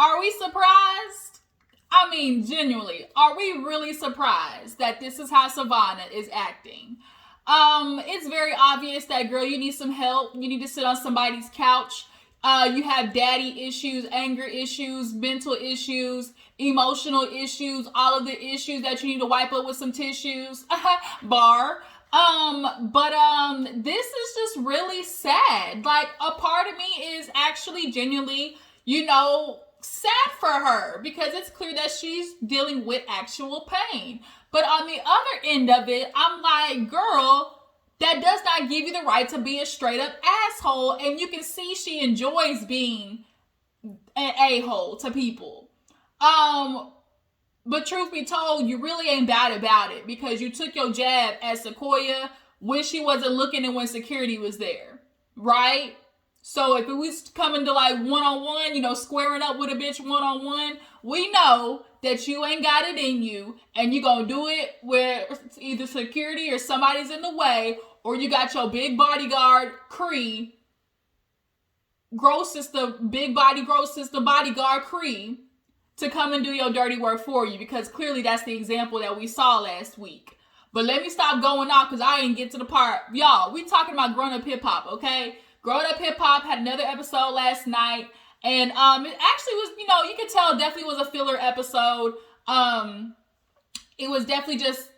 are we surprised? I mean, genuinely, are we really surprised that this is how Savannah is acting? It's very obvious that, girl, you need some help. You need to sit on somebody's couch. You have daddy issues, anger issues, mental issues, emotional issues, all of the issues that you need to wipe up with some tissues. Bar. This is just really sad. Like, a part of me is actually genuinely, sad for her, because it's clear that she's dealing with actual pain. But on the other end of it, I'm like, girl, that does not give you the right to be a straight up asshole. And you can see she enjoys being an a-hole to people. But truth be told, you really ain't bad about it, because you took your jab at Sakoya when she wasn't looking and when security was there, right? So if it was coming to like one-on-one, squaring up with a bitch one-on-one, we know that you ain't got it in you, and you gonna do it where either security or somebody's in the way, or you got your big bodyguard, Cree, big body gross sister bodyguard, Cree, to come and do your dirty work for you, because clearly that's the example that we saw last week. But let me stop going off, because I didn't get to the part. Y'all, we talking about Grown Up Hip Hop, okay? Grown Up Hip Hop had another episode last night, and it actually was, you could tell, definitely was a filler episode. It was definitely just,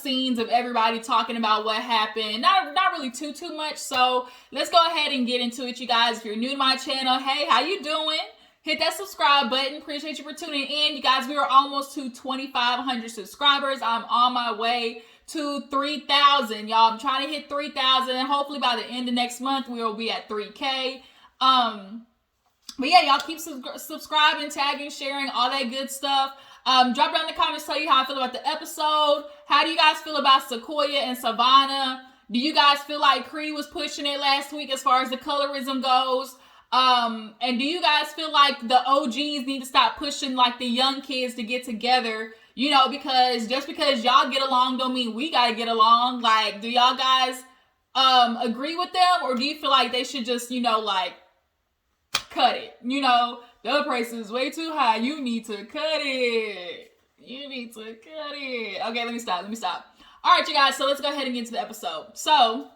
scenes of everybody talking about what happened. Not really too much. So let's go ahead and get into it, you guys. If you're new to my channel, hey, how you doing? Hit that subscribe button. Appreciate you for tuning in. You guys, we are almost to 2,500 subscribers. I'm on my way to 3,000, y'all. I'm trying to hit 3,000, and hopefully by the end of next month we will be at 3K. But yeah, y'all keep subscribing, tagging, sharing, all that good stuff. Drop down in the comments, tell you how I feel about the episode. How do you guys feel about Sakoya and Savannah? Do you guys feel like Cree was pushing it last week as far as the colorism goes? And do you guys feel like the OGs need to stop pushing like the young kids to get together? Because just because y'all get along don't mean we gotta get along. Like, do y'all guys agree with them, or do you feel like they should just, cut it? The price is way too high. You need to cut it. Okay, let me stop. All right, you guys, so let's go ahead and get into the episode. So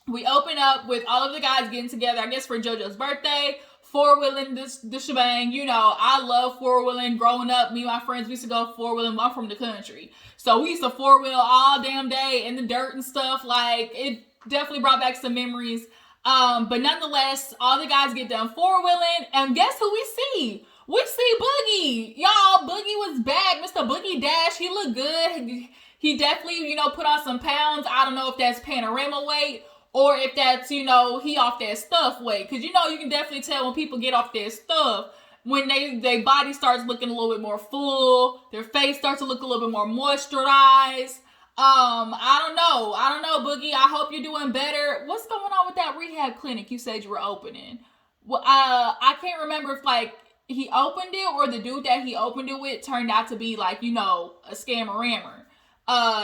we open up with all of the guys getting together, I guess, for JoJo's birthday, four-wheeling the shebang. I love four-wheeling. Growing up, me and my friends, we used to go four-wheeling. I'm from the country. So we used to four-wheel all damn day in the dirt and stuff. Like, it definitely brought back some memories. But nonetheless, all the guys get done four-wheeling, and guess who we see? We see Boogie. Y'all, Boogie was back. Mr. Boogie Dash, he looked good. He definitely, put on some pounds. I don't know if that's panorama weight, or if that's, he off that stuff weight. Because, you can definitely tell when people get off their stuff, when their body starts looking a little bit more full, their face starts to look a little bit more moisturized. I don't know, Boogie. I hope you're doing better. What's going on with that rehab clinic you said you were opening? Well, I can't remember if, like, he opened it, or the dude that he opened it with turned out to be, like, a scammer-rammer.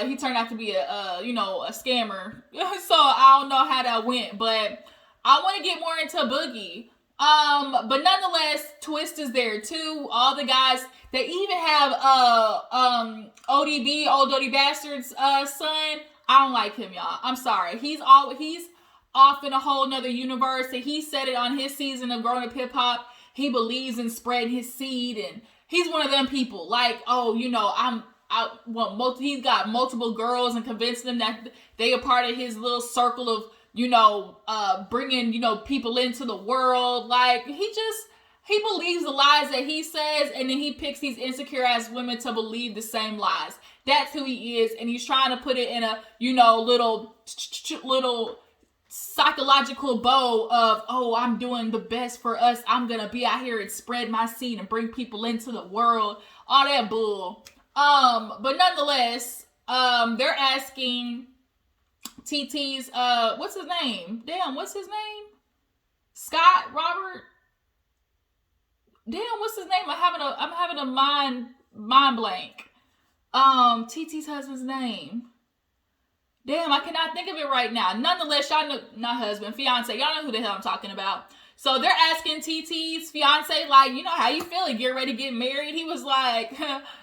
He turned out to be a scammer. So I don't know how that went, but I want to get more into Boogie. But nonetheless, Twist is there too. All the guys, they even have ODB, Old Dirty Bastard's son. I don't like him, y'all. I'm sorry. He's off in a whole nother universe, and he said it on his season of Growing Up Hip Hop. He believes in spreading his seed, and he's one of them people. Like, he's got multiple girls and convincing them that they are part of his little circle of, bringing, people into the world. Like, he believes the lies that he says, and then he picks these insecure ass women to believe the same lies. That's who he is, and he's trying to put it in a, little psychological bow of, oh, I'm doing the best for us. I'm gonna be out here and spread my seed and bring people into the world. All that bull. But nonetheless, they're asking TT's, what's his name? Damn, what's his name? Scott, Robert? Damn, what's his name? I'm having a mind blank. TT's husband's name. Damn, I cannot think of it right now. Nonetheless, y'all know, not husband, fiance. Y'all know who the hell I'm talking about. So they're asking TT's fiance, like, you know, how you feeling? Get ready to get married? He was like,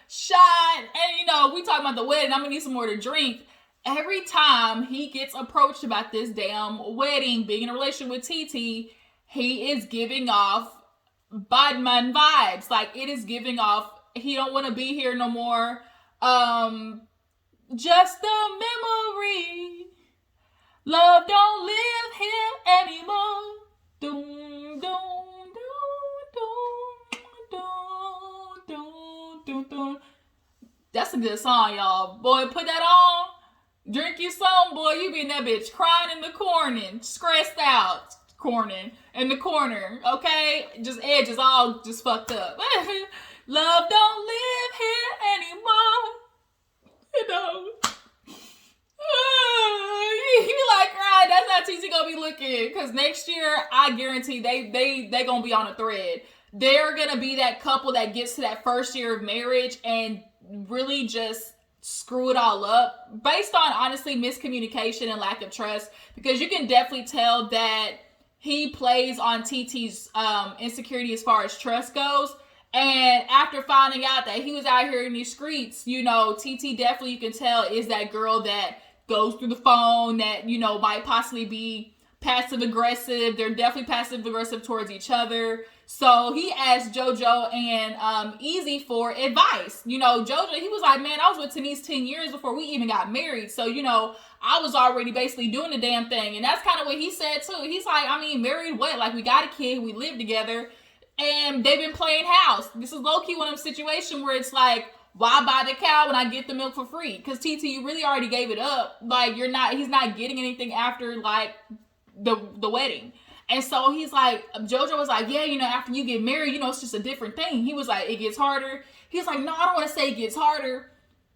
shot. And, you know, we talking about the wedding. I'm going to need some more to drink. Every time he gets approached about this damn wedding, being in a relationship with TT, he is giving off badman vibes. Like, it is giving off, he don't want to be here no more. Just a memory. Love don't live here anymore. Doom, doom, doom, doom, doom, doom, doom. That's a good song, y'all. Boy, put that on. Drink your song, boy. You be in that bitch crying in the corner, stressed out, in the corner, okay? Just edges all just fucked up. Love don't live here anymore. You know. You be like, right, that's how TT gonna be looking. Because next year, I guarantee they gonna be on a thread. They're gonna be that couple that gets to that first year of marriage and really just screw it all up based on, honestly, miscommunication and lack of trust. Because you can definitely tell that he plays on TT's insecurity as far as trust goes. And after finding out that he was out here in these streets, you know, TT definitely, you can tell, is that girl that goes through the phone, that, you know, might possibly be passive aggressive. They're definitely passive aggressive towards each other. So he asked JoJo and Easy for advice. You know, JoJo, he was like, man, I was with Denise 10 years before we even got married. So, you know, I was already basically doing the damn thing. And that's kind of what he said too. He's like, I mean, married what? Like, we got a kid, we live together, and they've been playing house. This is low-key one of them situations where it's like, why buy the cow when I get the milk for free? Because TT, you really already gave it up. Like, he's not getting anything after, like, the wedding. And so he's like, JoJo was like, yeah, you know, after you get married, you know, it's just a different thing. He was like, it gets harder. He's like, no, I don't want to say it gets harder.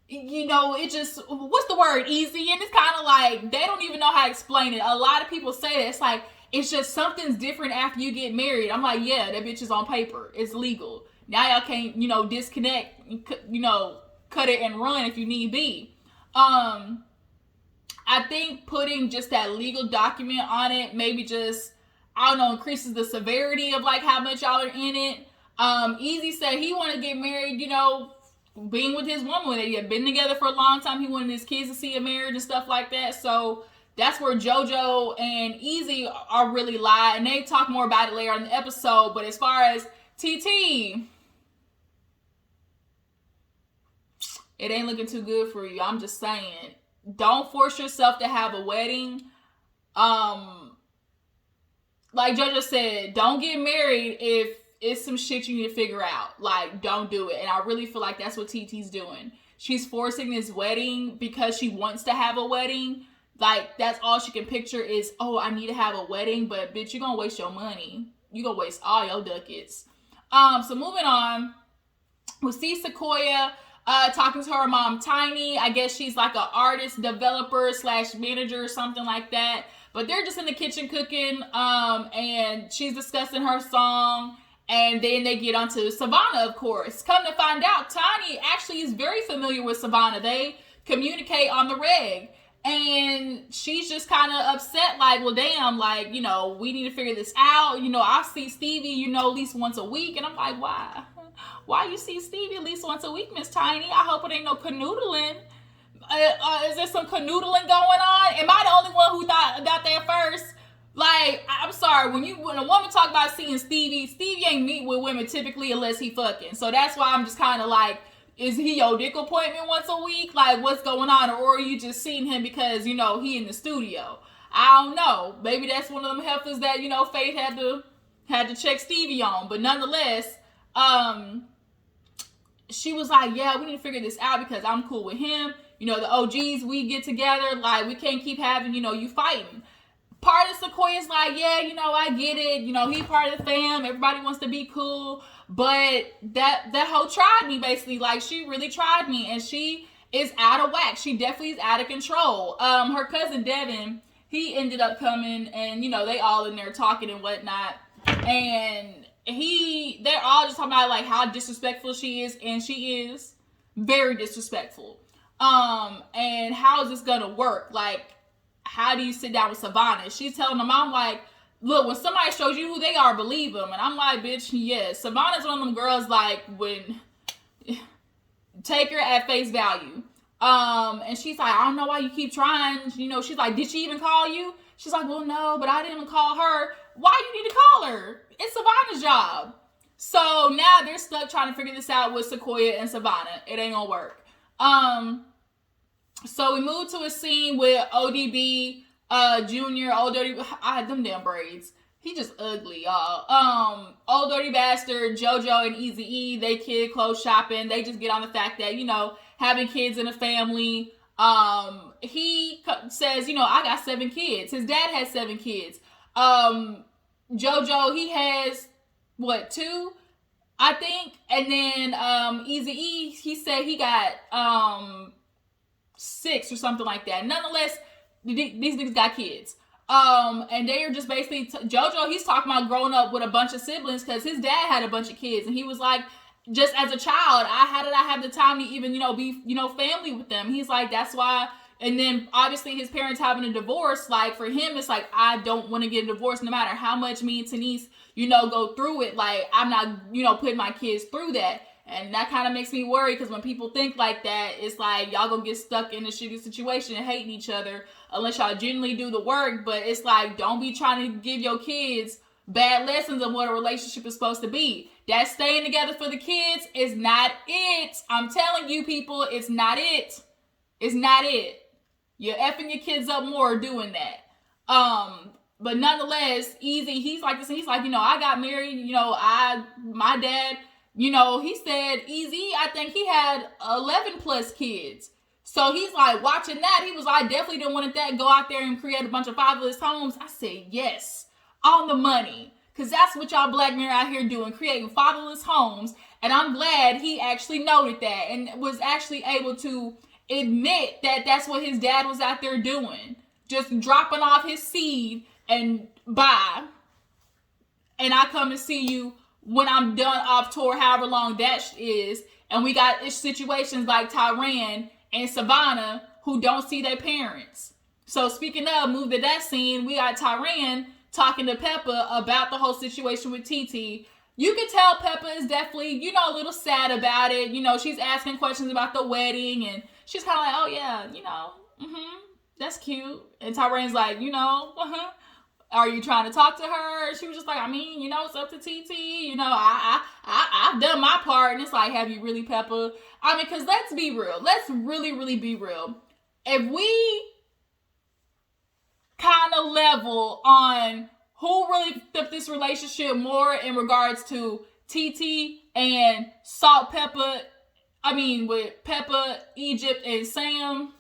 You know, it just, what's the word? Easy. And it's kind of like, they don't even know how to explain it. A lot of people say that. It's like, it's just something's different after you get married. I'm like, yeah, that bitch is on paper. It's legal. Now y'all can't, you know, disconnect, you know, cut it and run if you need be. I think putting just that legal document on it, maybe just, I don't know, increases the severity of like how much y'all are in it. Easy said he wanted to get married, you know, being with his woman. They had been together for a long time. He wanted his kids to see a marriage and stuff like that. So that's where JoJo and Easy are really live. And they talk more about it later in the episode. But as far as TT, it ain't looking too good for you. I'm just saying. Don't force yourself to have a wedding. Like JoJo said, don't get married if it's some shit you need to figure out. Like, don't do it. And I really feel like that's what TT's doing. She's forcing this wedding because she wants to have a wedding. Like, that's all she can picture is, oh, I need to have a wedding. But, bitch, you're going to waste your money. You're going to waste all your ducats. So, moving on. We see Sakoya talking to her mom, Tiny. I guess she's like an artist, developer / manager or something like that. But they're just in the kitchen cooking. And she's discussing her song. And then they get onto Savannah, of course. Come to find out, Tiny actually is very familiar with Savannah. They communicate on the reg. And she's just kind of upset, like, well, damn, like, you know, we need to figure this out. You know, I see Stevie, you know, at least once a week. And I'm like, why? Why you see Stevie at least once a week, Miss Tiny? I hope it ain't no canoodling. Is there some canoodling going on? Am I the only one who got there first? Like, I'm sorry, when a woman talk about seeing Stevie ain't meet with women typically unless he fucking. So that's why I'm just kind of like, is he your dick appointment once a week? Like, what's going on? Or are you just seeing him because, you know, he in the studio? I don't know. Maybe that's one of them heifers that, you know, Faith had to check Stevie on. But nonetheless, she was like, yeah, we need to figure this out because I'm cool with him. You know, the OGs, we get together. Like, we can't keep having, you know, you fighting. Part of Sakoya's like, yeah, you know, I get it. You know, he part of the fam. Everybody wants to be cool. But that hoe tried me, basically. Like, she really tried me. And she is out of whack. She definitely is out of control. Her cousin Devin, he ended up coming. And, you know, they all in there talking and whatnot. And they're all just talking about, like, how disrespectful she is. And she is very disrespectful. And how is this gonna work? Like, how do you sit down with Savannah? She's telling the mom, like, look, when somebody shows you who they are, believe them. And I'm like, bitch, yes. Savannah's one of them girls, like, when, take her at face value. And she's like, I don't know why you keep trying. You know, she's like, did she even call you? She's like, well, no, but I didn't call her. Why you need to call her? It's Savannah's job. So now they're stuck trying to figure this out with Sakoya and Savannah. It ain't gonna work. So we moved to a scene with ODB, Junior, Old Dirty, I had them damn braids. He just ugly, y'all. Old Dirty Bastard, JoJo and Eazy-E, they kid clothes shopping. They just get on the fact that, you know, having kids in a family. He says, you know, I got 7 kids. His dad has 7 kids. JoJo, he has, 2? I think. And then, Eazy-E, he said he got, 6 or something like that. Nonetheless, these niggas got kids. And they are just basically, JoJo, he's talking about growing up with a bunch of siblings because his dad had a bunch of kids. And he was like, just as a child, how did I have the time to even, you know, be, you know, family with them? He's like, that's why. And then obviously his parents having a divorce, like for him, it's like, I don't want to get a divorce no matter how much me and Tanise, you know, go through it. Like, I'm not, you know, putting my kids through that. And that kind of makes me worry because when people think like that, it's like y'all gonna get stuck in a shitty situation and hating each other unless y'all genuinely do the work. But it's like, don't be trying to give your kids bad lessons of what a relationship is supposed to be. That staying together for the kids is not it. I'm telling you people, it's not it. It's not it. You're effing your kids up more doing that. But nonetheless, Easy, he's like this. He's like, you know, I got married, you know, my dad, you know, he said Easy, I think he had 11 plus kids. So he's like watching that. He was like, I definitely didn't want that. Go out there and create a bunch of fatherless homes. I said, yes, on the money. Because that's what y'all black men out here doing, creating fatherless homes. And I'm glad he actually noted that and was actually able to admit that that's what his dad was out there doing. Just dropping off his seed and bye. And I come and see you when I'm done off tour, however long that is. And we got situations like Tyran and Savannah who don't see their parents. So speaking of, move to that scene, we got Tyran talking to Pepa about the whole situation with Tee Tee. You can tell Pepa is definitely, you know, a little sad about it. You know, she's asking questions about the wedding and she's kind of like, oh yeah, you know, that's cute. And Tyran's like, you know, are you trying to talk to her? She was just like, I mean, you know, it's up to Tee Tee. You know, I've done my part. And it's like, have you really, Pepa? I mean, because let's be real. Let's really, really be real. If we kind of level on who really fit this relationship more in regards to Tee Tee and Salt Pepa, I mean, with Pepa, Egypt, and Sam,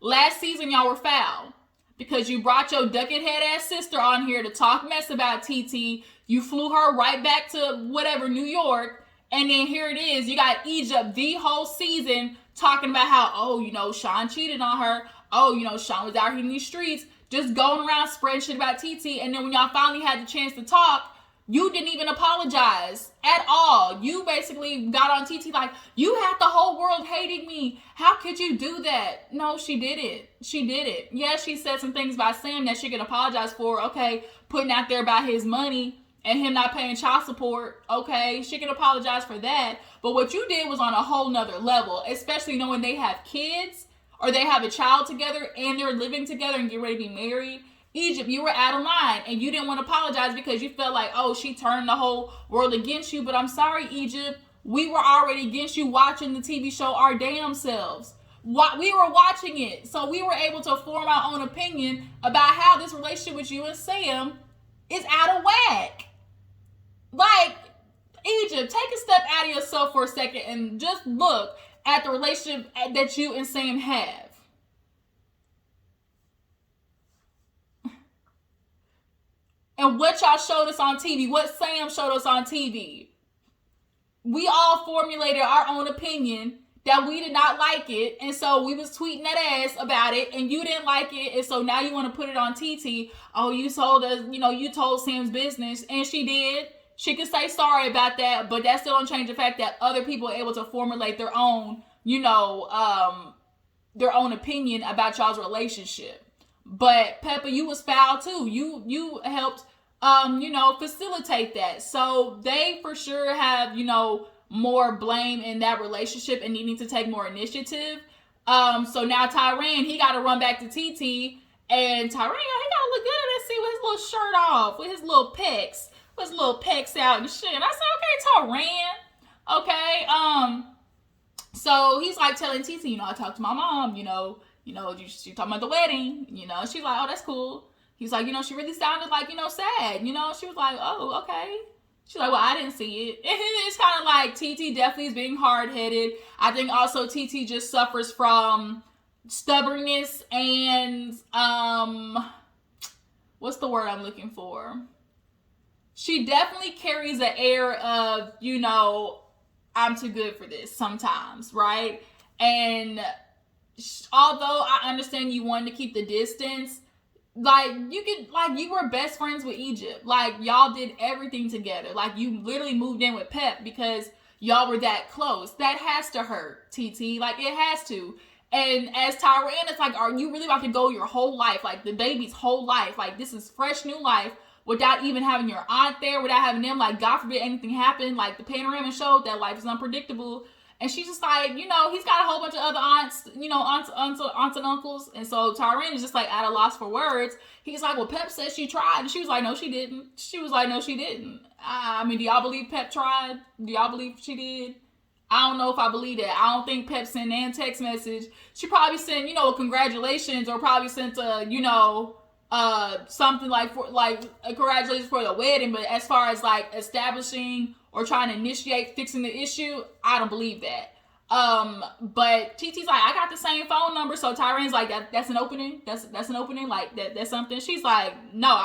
last season y'all were foul. Because you brought your ducket head ass sister on here to talk mess about Tee Tee. You flew her right back to whatever, New York. And then here it is. You got Egypt the whole season talking about how, oh, you know, Sean cheated on her. Oh, you know, Sean was out here in these streets just going around spreading shit about Tee Tee. And then when y'all finally had the chance to talk, you didn't even apologize at all. You basically got on Tee Tee like, you had the whole world hating me. How could you do that? No, she did it. She did it. Yeah, she said some things about Sam that she could apologize for. Okay, putting out there about his money and him not paying child support. Okay, she can apologize for that. But what you did was on a whole nother level, especially knowing they have kids or they have a child together and they're living together and get ready to be married. Egypt, you were out of line and you didn't want to apologize because you felt like, oh, she turned the whole world against you. But I'm sorry, Egypt. We were already against you watching the TV show our damn selves. We were watching it. So we were able to form our own opinion about how this relationship with you and Sam is out of whack. Like, Egypt, take a step out of yourself for a second and just look at the relationship that you and Sam have. And what y'all showed us on TV, what Sam showed us on TV. We all formulated our own opinion that we did not like it. And so we was tweeting that ass about it and you didn't like it. And so now you want to put it on Tee Tee. Oh, you told us, you know, you told Sam's business. And she did. She could say sorry about that. But that still don't change the fact that other people are able to formulate their own, you know, their own opinion about y'all's relationship. But Pepa, you was foul too. You helped facilitate that. So they for sure have, more blame in that relationship and needing to take more initiative. So now Tyran, he got to run back to Tee Tee, and Tyran, he got to look good. Let's see, with his little shirt off, with his little pecs out and shit. And I said, okay, Tyran, okay. So he's like telling Tee Tee, I talked to my mom, she talking about the wedding, she's like, oh, that's cool. He's like, she really sounded like, sad, she was like, oh, okay. She's like, well, I didn't see it. And it's kind of like Tee Tee definitely is being hard-headed. I think also Tee Tee just suffers from stubbornness and, what's the word I'm looking for? She definitely carries an air of, I'm too good for this sometimes, right? And although I understand you wanted to keep the distance, you were best friends with Egypt. Like, y'all did everything together. Like, you literally moved in with Pep because y'all were that close. That has to hurt, Tee Tee. Like, it has to. And as Tyran, it's like, are you really about to go your whole life? Like, the baby's whole life. Like, this is fresh new life without even having your aunt there, without having them. Like, God forbid anything happened. Like, the panorama showed that life is unpredictable. And she's just like, he's got a whole bunch of other aunts, aunts and uncles. And so Tyran is just like at a loss for words. He's like, well, Pep said she tried. And she was like, no, she didn't. She was like, no, she didn't. I mean, do y'all believe Pep tried? Do y'all believe she did? I don't know if I believe that. I don't think Pep sent a text message. She probably sent, congratulations, or probably sent a, something like a congratulations for the wedding. But as far as like establishing or trying to initiate fixing the issue, I don't believe that. But Tee Tee's like, I got the same phone number. So Tyran's like, that's an opening. That's an opening. Like that's something. She's like, no,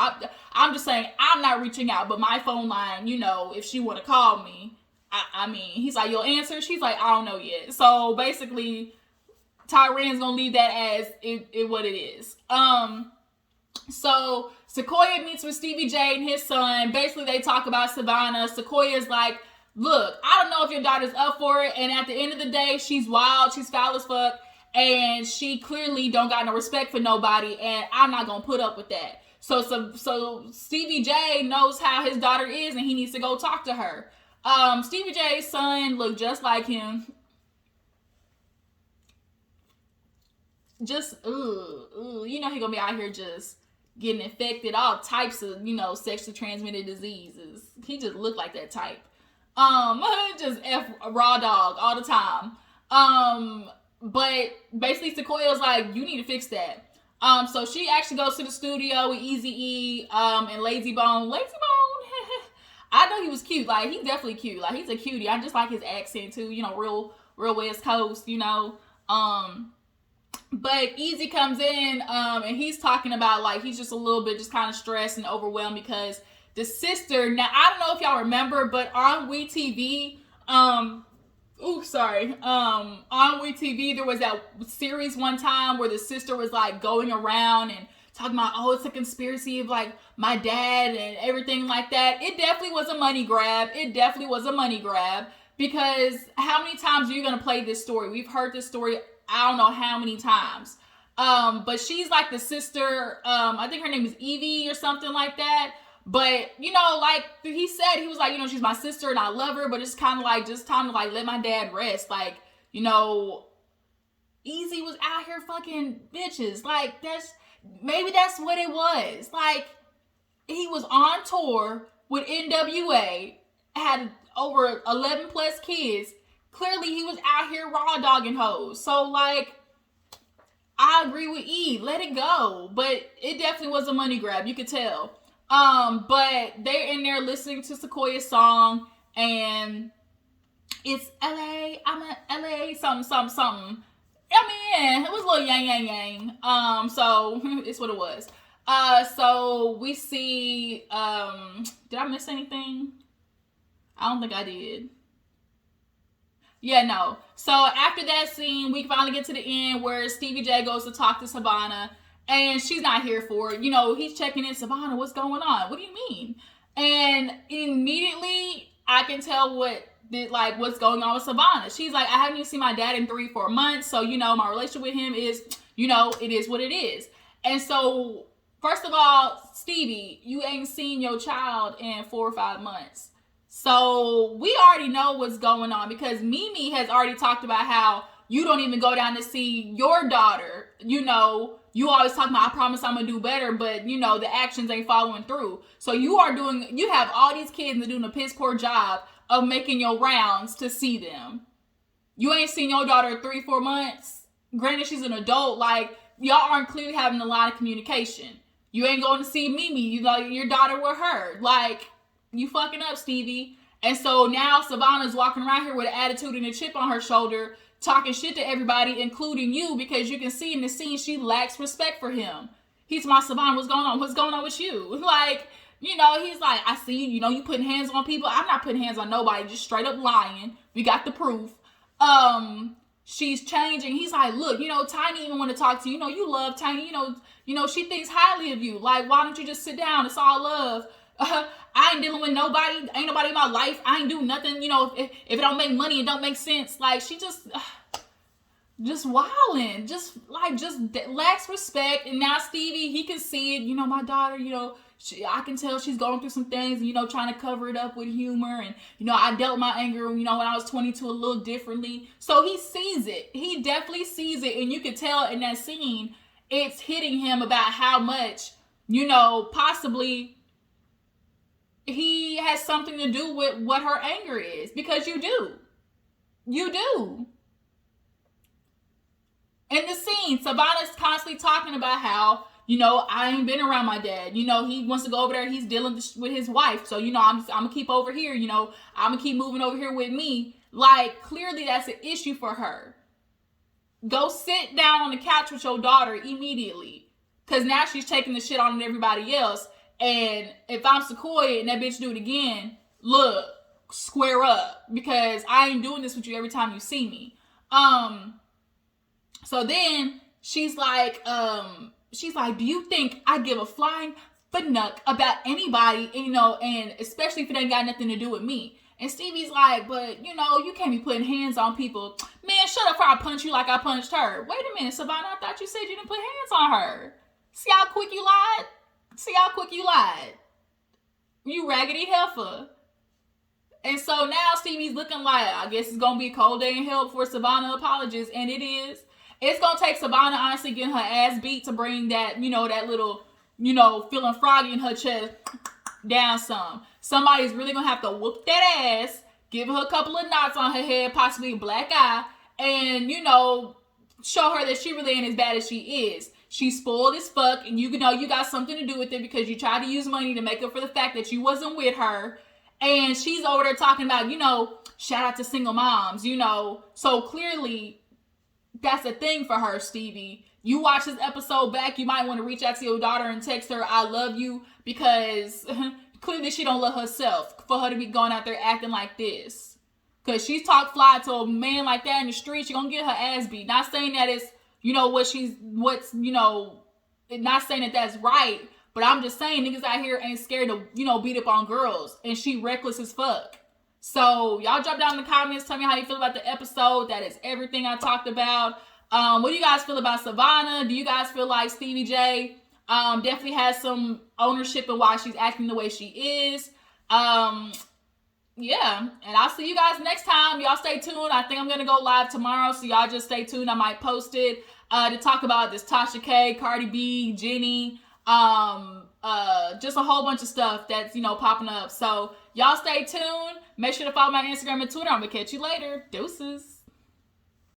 I'm just saying I'm not reaching out, but my phone line, if she want to call me, I mean, he's like, you'll answer. She's like, I don't know yet. So basically Tyran's gonna leave that as it what it is. So Sakoya meets with Stevie J and his son. Basically, they talk about Savannah. Sakoya's like, look, I don't know if your daughter's up for it. And at the end of the day, she's wild. She's foul as fuck. And she clearly don't got no respect for nobody. And I'm not going to put up with that. So Stevie J knows how his daughter is, and he needs to go talk to her. Stevie J's son looked just like him. Just, he going to be out here just getting infected, all types of, sexually transmitted diseases. He just looked like that type. Just raw dog all the time. But basically Sakoya's like, you need to fix that. So she actually goes to the studio with Eazy-E, and Lazy Bone. Lazy Bone, I know he was cute. Like, he's definitely cute. Like, he's a cutie. I just like his accent too, real West Coast, But Eazy comes in, and he's talking about, like, he's just a little bit just kind of stressed and overwhelmed because the sister, now, I don't know if y'all remember, but on WeTV, on WeTV, there was that series one time where the sister was, like, going around and talking about, oh, it's a conspiracy of, like, my dad and everything like that. It definitely was a money grab. Because how many times are you going to play this story? We've heard this story I don't know how many times. But she's like the sister, I think her name is Evie or something like that. But, like he said, he was like, she's my sister and I love her, but it's kind of like, just time to like let my dad rest. Like, Eazy was out here fucking bitches. Like, maybe that's what it was. Like, he was on tour with NWA, had over 11 plus kids. Clearly, he was out here raw dogging hoes. So, like, I agree with E. Let it go. But it definitely was a money grab. You could tell. But they're in there listening to Sakoya's song. And it's L.A. I'm a L.A. something. I mean, it was a little yang. So, it's what it was. So, we see... did I miss anything? I don't think I did. Yeah, no. So after that scene, we finally get to the end where Stevie J goes to talk to Savannah, and she's not here for it. He's checking in. Savannah, what's going on? What do you mean? And immediately, I can tell what's going on with Savannah. She's like, I haven't even seen my dad in 3-4 months, so, my relationship with him is, it is what it is. And so, first of all, Stevie, you ain't seen your child in 4 or 5 months. So we already know what's going on, because Mimi has already talked about how you don't even go down to see your daughter. You know, you always talk about, I promise I'm going to do better, but, you know, the actions ain't following through. So you have all these kids that are doing a piss poor job of making your rounds to see them. You ain't seen your daughter in 3, 4 months. Granted, she's an adult. Like, y'all aren't clearly having a lot of communication. You ain't going to see Mimi. You know, your daughter with her. Like, you fucking up, Stevie. And so now Savannah's walking around here with an attitude and a chip on her shoulder, talking shit to everybody, including you, because you can see in the scene she lacks respect for him. He's my Savannah, what's going on? What's going on with you? Like, you know, he's like, I see you, you putting hands on people. I'm not putting hands on nobody, just straight up lying. We got the proof. She's changing. He's like, look, Tiny even want to talk to you. You love Tiny. She thinks highly of you. Like, why don't you just sit down? It's all love. I ain't dealing with nobody. Ain't nobody in my life. I ain't do nothing. If it don't make money, it don't make sense. Like, she just wilding. Just lacks respect. And now Stevie, he can see it. My daughter, I can tell she's going through some things, trying to cover it up with humor. And, I dealt my anger, when I was 22 a little differently. So he sees it. He definitely sees it. And you can tell in that scene, it's hitting him about how much, possibly he has something to do with what her anger is. Because you do. You do. In the scene, Savannah's constantly talking about how, I ain't been around my dad. He wants to go over there. He's dealing with his wife. So, I'm going to keep over here. I'm going to keep moving over here with me. Like, clearly that's an issue for her. Go sit down on the couch with your daughter immediately. Because now she's taking the shit on everybody else. And if I'm Sakoya and that bitch do it again, look, square up. Because I ain't doing this with you every time you see me. So then she's like, do you think I give a flying fuck about anybody, and especially if it ain't got nothing to do with me? And Stevie's like, but, you can't be putting hands on people. Man, shut up before I punch you like I punched her. Wait a minute, Savannah, I thought you said you didn't put hands on her. See how quick you lied? You raggedy heifer. And so now Stevie's looking like, I guess it's going to be a cold day in hell before Savannah apologizes. And it is. It's going to take Savannah honestly getting her ass beat to bring that, that little, feeling froggy in her chest down some. Somebody's really going to have to whoop that ass, give her a couple of knots on her head, possibly a black eye, and, show her that she really ain't as bad as she is. She's spoiled as fuck, and you got something to do with it because you tried to use money to make up for the fact that you wasn't with her. And she's over there talking about, shout out to single moms, So clearly, that's a thing for her, Stevie. You watch this episode back, you might want to reach out to your daughter and text her, I love you, because clearly she don't love herself for her to be going out there acting like this. Because she's talk fly to a man like that in the street, she gonna get her ass beat. Not saying that it's, not saying that that's right, but I'm just saying niggas out here ain't scared to, beat up on girls. And she reckless as fuck. So y'all drop down in the comments. Tell me how you feel about the episode. That is everything I talked about. What do you guys feel about Savannah? Do you guys feel like Stevie J definitely has some ownership in why she's acting the way she is? Yeah. And I'll see you guys next time. Y'all stay tuned. I think I'm going to go live tomorrow. So y'all just stay tuned. I might post it to talk about this Tasha K, Cardi B, Jenny, just a whole bunch of stuff that's, popping up. So y'all stay tuned. Make sure to follow my Instagram and Twitter. I'm going to catch you later. Deuces.